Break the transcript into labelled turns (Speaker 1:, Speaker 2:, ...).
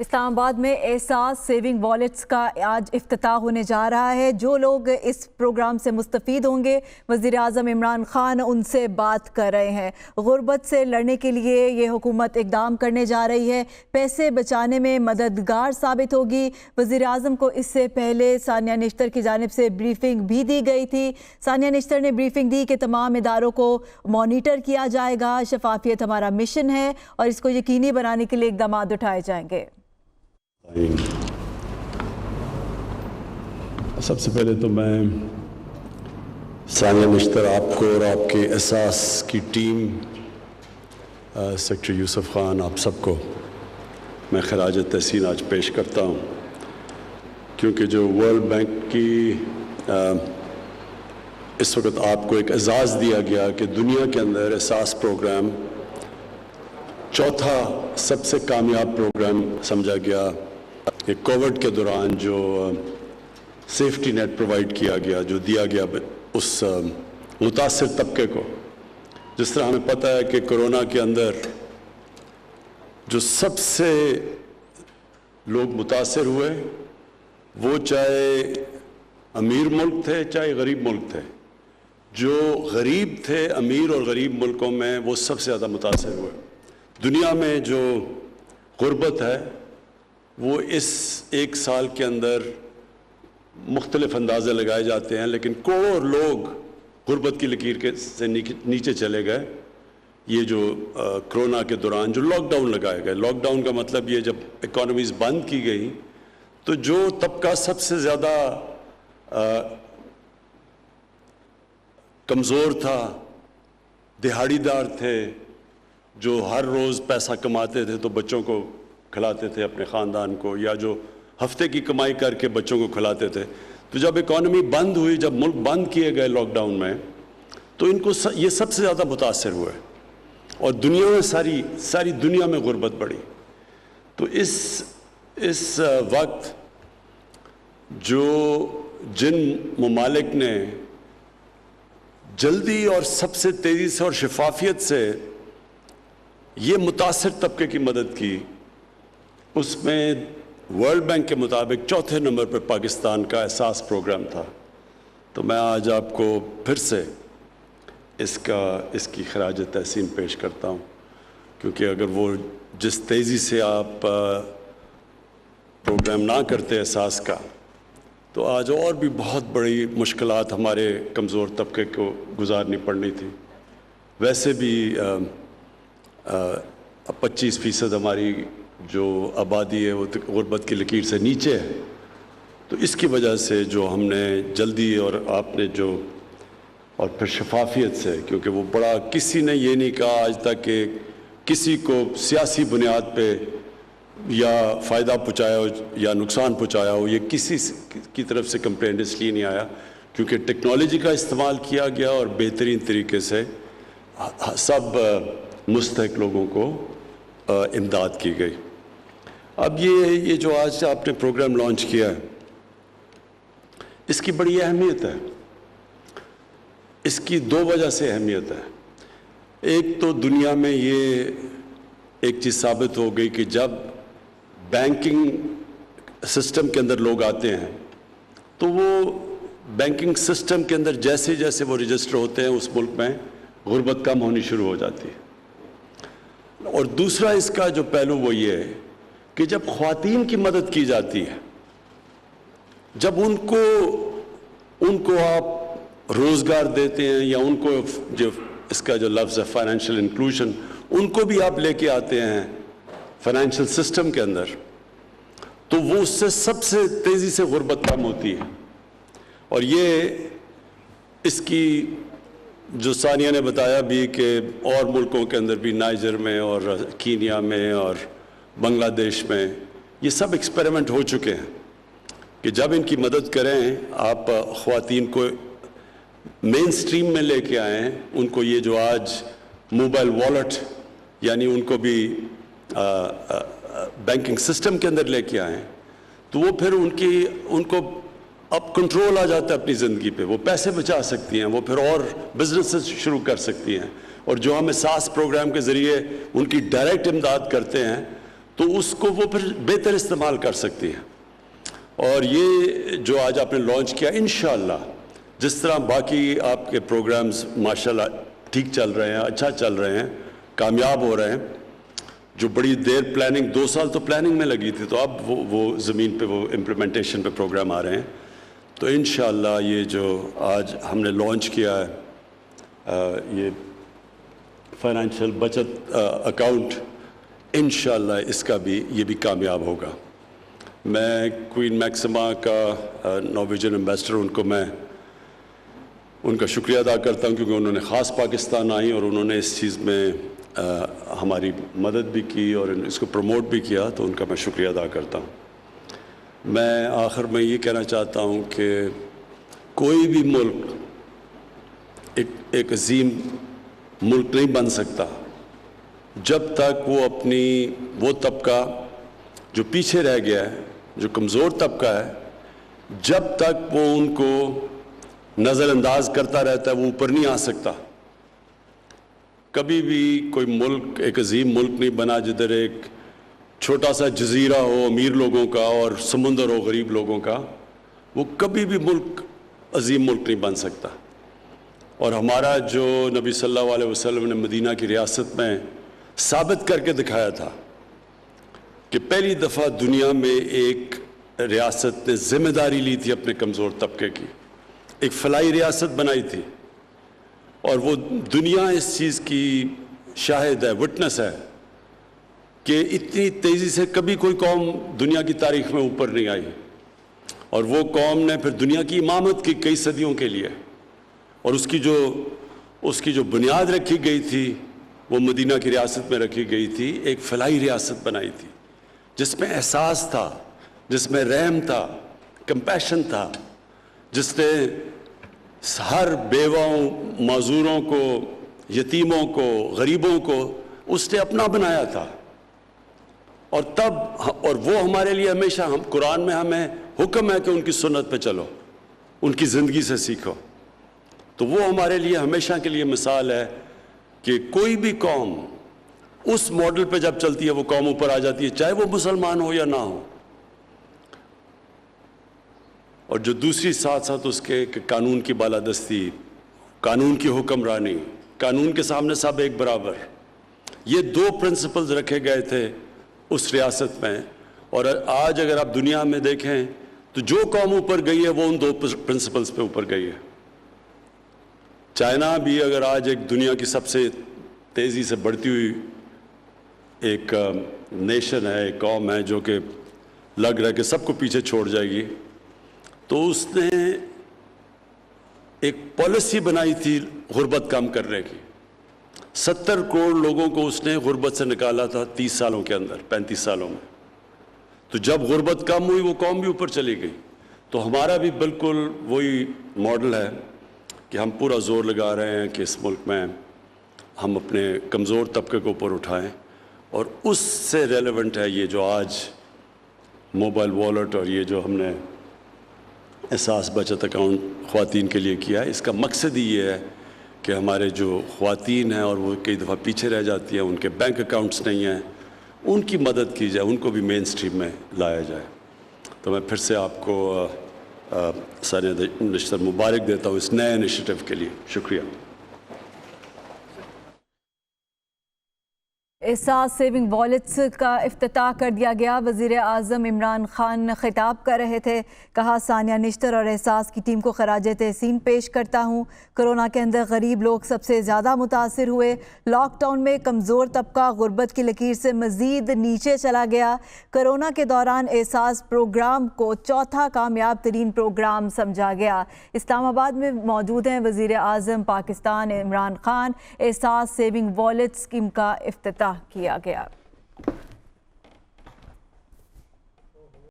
Speaker 1: اسلام آباد میں احساس سیونگ والیٹس کا آج افتتاح ہونے جا رہا ہے۔ جو لوگ اس پروگرام سے مستفید ہوں گے، وزیر اعظم عمران خان ان سے بات کر رہے ہیں۔ غربت سے لڑنے کے لیے یہ حکومت اقدام کرنے جا رہی ہے، پیسے بچانے میں مددگار ثابت ہوگی۔ وزیر اعظم کو اس سے پہلے ثانیہ نشتر کی جانب سے بریفنگ بھی دی گئی تھی۔ ثانیہ نشتر نے بریفنگ دی کہ تمام اداروں کو مانیٹر کیا جائے گا، شفافیت ہمارا مشن ہے اور اس کو یقینی بنانے کے لیے اقدامات اٹھائے جائیں گے۔
Speaker 2: سب سے پہلے تو میں ثانیہ نشتر آپ کو اور آپ کے احساس کی ٹیم، سیکٹری یوسف خان، آپ سب کو میں خراج تحسین آج پیش کرتا ہوں، کیونکہ جو ورلڈ بینک کی اس وقت آپ کو ایک اعزاز دیا گیا کہ دنیا کے اندر احساس پروگرام چوتھا سب سے کامیاب پروگرام سمجھا گیا۔ کہ کووڈ کے دوران جو سیفٹی نیٹ پرووائڈ کیا گیا، جو دیا گیا اس متاثر طبقے کو، جس طرح ہمیں پتہ ہے کہ کرونا کے اندر جو سب سے لوگ متاثر ہوئے وہ چاہے امیر ملک تھے چاہے غریب ملک تھے، جو غریب تھے امیر اور غریب ملکوں میں وہ سب سے زیادہ متاثر ہوئے۔ دنیا میں جو غربت ہے وہ اس ایک سال کے اندر مختلف اندازے لگائے جاتے ہیں، لیکن کروڑوں لوگ غربت کی لکیر سے نیچے چلے گئے۔ یہ جو کرونا کے دوران جو لاک ڈاؤن لگائے گئے، لاک ڈاؤن کا مطلب یہ جب اکانومیز بند کی گئی تو جو طبقہ سب سے زیادہ کمزور تھا، دہاڑی دار تھے، جو ہر روز پیسہ کماتے تھے تو بچوں کو کھلاتے تھے، اپنے خاندان کو، یا جو ہفتے کی کمائی کر کے بچوں کو کھلاتے تھے، تو جب اکانومی بند ہوئی، جب ملک بند کیے گئے لاک ڈاؤن میں، تو ان کو یہ سب سے زیادہ متاثر ہوئے اور دنیا میں ساری دنیا میں غربت بڑھی۔ تو اس وقت جو جن ممالک نے جلدی اور سب سے تیزی سے اور شفافیت سے یہ متاثر طبقے کی مدد کی، اس میں ورلڈ بینک کے مطابق چوتھے نمبر پر پاکستان کا احساس پروگرام تھا۔ تو میں آج آپ کو پھر سے اس کی خراج تحسین پیش کرتا ہوں، کیونکہ اگر وہ جس تیزی سے آپ پروگرام نہ کرتے احساس کا، تو آج اور بھی بہت بڑی مشکلات ہمارے کمزور طبقے کو گزارنی پڑنی تھی۔ ویسے بھی 25% ہماری جو آبادی ہے وہ غربت کی لکیر سے نیچے ہے، تو اس کی وجہ سے جو ہم نے جلدی اور آپ نے جو اور پھر شفافیت سے، کیونکہ وہ بڑا کسی نے یہ نہیں کہا آج تک کہ کسی کو سیاسی بنیاد پہ یا فائدہ پہنچایا ہو یا نقصان پہنچایا ہو، یہ کسی کی طرف سے کمپلینٹ اس لیے نہیں آیا کیونکہ ٹیکنالوجی کا استعمال کیا گیا اور بہترین طریقے سے سب مستحق لوگوں کو امداد کی گئی۔ اب یہ جو آج آپ نے پروگرام لانچ کیا ہے، اس کی بڑی اہمیت ہے۔ اس کی دو وجہ سے اہمیت ہے۔ ایک تو دنیا میں یہ ایک چیز ثابت ہو گئی کہ جب بینکنگ سسٹم کے اندر لوگ آتے ہیں تو وہ بینکنگ سسٹم کے اندر جیسے جیسے وہ رجسٹر ہوتے ہیں اس ملک میں غربت کم ہونی شروع ہو جاتی ہے۔ اور دوسرا اس کا جو پہلو وہ یہ ہے کہ جب خواتین کی مدد کی جاتی ہے، جب ان کو آپ روزگار دیتے ہیں یا ان کو جو اس کا جو لفظ ہے فائنینشیل انکلوژن، ان کو بھی آپ لے کے آتے ہیں فائنینشیل سسٹم کے اندر، تو وہ اس سے سب سے تیزی سے غربت کم ہوتی ہے۔ اور یہ اس کی جو ثانیہ نے بتایا بھی کہ اور ملکوں کے اندر بھی، نائجر میں اور کینیا میں اور بنگلہ دیش میں، یہ سب ایکسپیریمنٹ ہو چکے ہیں کہ جب ان کی مدد کریں، آپ خواتین کو مین سٹریم میں لے کے آئیں، ان کو یہ جو آج موبائل والیٹ، یعنی ان کو بھی بینکنگ سسٹم کے اندر لے کے آئیں، تو وہ پھر ان کو اب کنٹرول آ جاتا ہے اپنی زندگی پہ، وہ پیسے بچا سکتی ہیں، وہ پھر اور بزنس شروع کر سکتی ہیں۔ اور جو ہم احساس پروگرام کے ذریعے ان کی ڈائریکٹ امداد کرتے ہیں، تو اس کو وہ پھر بہتر استعمال کر سکتی ہیں. اور یہ جو آج آپ نے لانچ کیا انشاءاللہ جس طرح باقی آپ کے پروگرامز ماشاءاللہ ٹھیک چل رہے ہیں, اچھا چل رہے ہیں, کامیاب ہو رہے ہیں, جو بڑی دیر پلاننگ 2 سال تو پلاننگ میں لگی تھی, تو اب وہ زمین پہ وہ امپلیمنٹیشن پہ پروگرام آ رہے ہیں. تو انشاءاللہ یہ جو آج ہم نے لانچ کیا ہے یہ فائنینشیل بچت اکاؤنٹ, انشاءاللہ اس کا بھی یہ بھی کامیاب ہوگا. میں کوئین میکسما کا نارویجن ایمبیسڈر ان کا شکریہ ادا کرتا ہوں, کیونکہ انہوں نے خاص پاکستان آئی اور انہوں نے اس چیز میں ہماری مدد بھی کی اور اس کو پروموٹ بھی کیا, تو ان کا میں شکریہ ادا کرتا ہوں. میں آخر میں یہ کہنا چاہتا ہوں کہ کوئی بھی ملک ایک عظیم ملک نہیں بن سکتا جب تک وہ طبقہ جو پیچھے رہ گیا ہے, جو کمزور طبقہ ہے, جب تک وہ ان کو نظر انداز کرتا رہتا ہے وہ اوپر نہیں آ سکتا. کبھی بھی کوئی ملک ایک عظیم ملک نہیں بنا جدھر ایک چھوٹا سا جزیرہ ہو امیر لوگوں کا اور سمندر ہو غریب لوگوں کا. وہ کبھی بھی عظیم ملک نہیں بن سکتا. اور ہمارا جو نبی صلی اللہ علیہ وسلم نے مدینہ کی ریاست میں ثابت کر کے دکھایا تھا کہ پہلی دفعہ دنیا میں ایک ریاست نے ذمہ داری لی تھی اپنے کمزور طبقے کی, ایک فلاحی ریاست بنائی تھی, اور وہ دنیا اس چیز کی شاہد ہے, وٹنس ہے کہ اتنی تیزی سے کبھی کوئی قوم دنیا کی تاریخ میں اوپر نہیں آئی. اور وہ قوم نے پھر دنیا کی امامت کی کئی صدیوں کے لیے, اور اس کی جو بنیاد رکھی گئی تھی وہ مدینہ کی ریاست میں رکھی گئی تھی. ایک فلاحی ریاست بنائی تھی جس میں احساس تھا, جس میں رحم تھا, کمپیشن تھا, جس نے ہر بیواؤں, معذوروں کو, یتیموں کو, غریبوں کو اس نے اپنا بنایا تھا. اور وہ ہمارے لیے ہمیشہ قرآن میں ہمیں حکم ہے کہ ان کی سنت پہ چلو, ان کی زندگی سے سیکھو. تو وہ ہمارے لیے ہمیشہ کے لیے مثال ہے کہ کوئی بھی قوم اس ماڈل پہ جب چلتی ہے وہ قوم اوپر آ جاتی ہے, چاہے وہ مسلمان ہو یا نہ ہو. اور جو دوسری ساتھ ساتھ اس کے کہ قانون کی بالادستی, قانون کی حکمرانی, قانون کے سامنے سب ایک برابر, یہ 2 پرنسپلز رکھے گئے تھے اس ریاست میں. اور آج اگر آپ دنیا میں دیکھیں تو جو قوم اوپر گئی ہے وہ ان 2 پرنسپلز پہ اوپر گئی ہے. چائنا بھی اگر آج ایک دنیا کی سب سے تیزی سے بڑھتی ہوئی ایک نیشن ہے, ایک قوم ہے جو کہ لگ رہا ہے کہ سب کو پیچھے چھوڑ جائے گی, تو اس نے ایک پالیسی بنائی تھی غربت کم کرنے کی. 70 کروڑ لوگوں کو اس نے غربت سے نکالا تھا 30 سالوں کے اندر, 35 سالوں میں. تو جب غربت کم ہوئی وہ قوم بھی اوپر چلی گئی. تو ہمارا بھی بالکل وہی ماڈل ہے کہ ہم پورا زور لگا رہے ہیں کہ اس ملک میں ہم اپنے کمزور طبقے کو اوپر اٹھائیں. اور اس سے ریلیونٹ ہے یہ جو آج موبائل والیٹ اور یہ جو ہم نے احساس بچت اکاؤنٹ خواتین کے لیے کیا ہے. اس کا مقصد ہی یہ ہے کہ ہمارے جو خواتین ہیں اور وہ کئی دفعہ پیچھے رہ جاتی ہیں, ان کے بینک اکاؤنٹس نہیں ہیں, ان کی مدد کی جائے, ان کو بھی مین سٹریم میں لایا جائے. تو میں پھر سے آپ کو ثانیہ نشتر مبارک دیتا ہوں اس نئے انیشیٹو کے لیے. شکریہ.
Speaker 1: احساس سیونگ والیٹس کا افتتاح کر دیا گیا. وزیر اعظم عمران خان خطاب کر رہے تھے. کہا ثانیہ نشتر اور احساس کی ٹیم کو خراج تحسین پیش کرتا ہوں. کرونا کے اندر غریب لوگ سب سے زیادہ متاثر ہوئے. لاک ڈاؤن میں کمزور طبقہ غربت کی لکیر سے مزید نیچے چلا گیا. کرونا کے دوران احساس پروگرام کو چوتھا کامیاب ترین پروگرام سمجھا گیا. اسلام آباد میں موجود ہیں وزیر اعظم پاکستان عمران خان. احساس سیونگ والیٹ اسکیم کا افتتاح کیا گیا.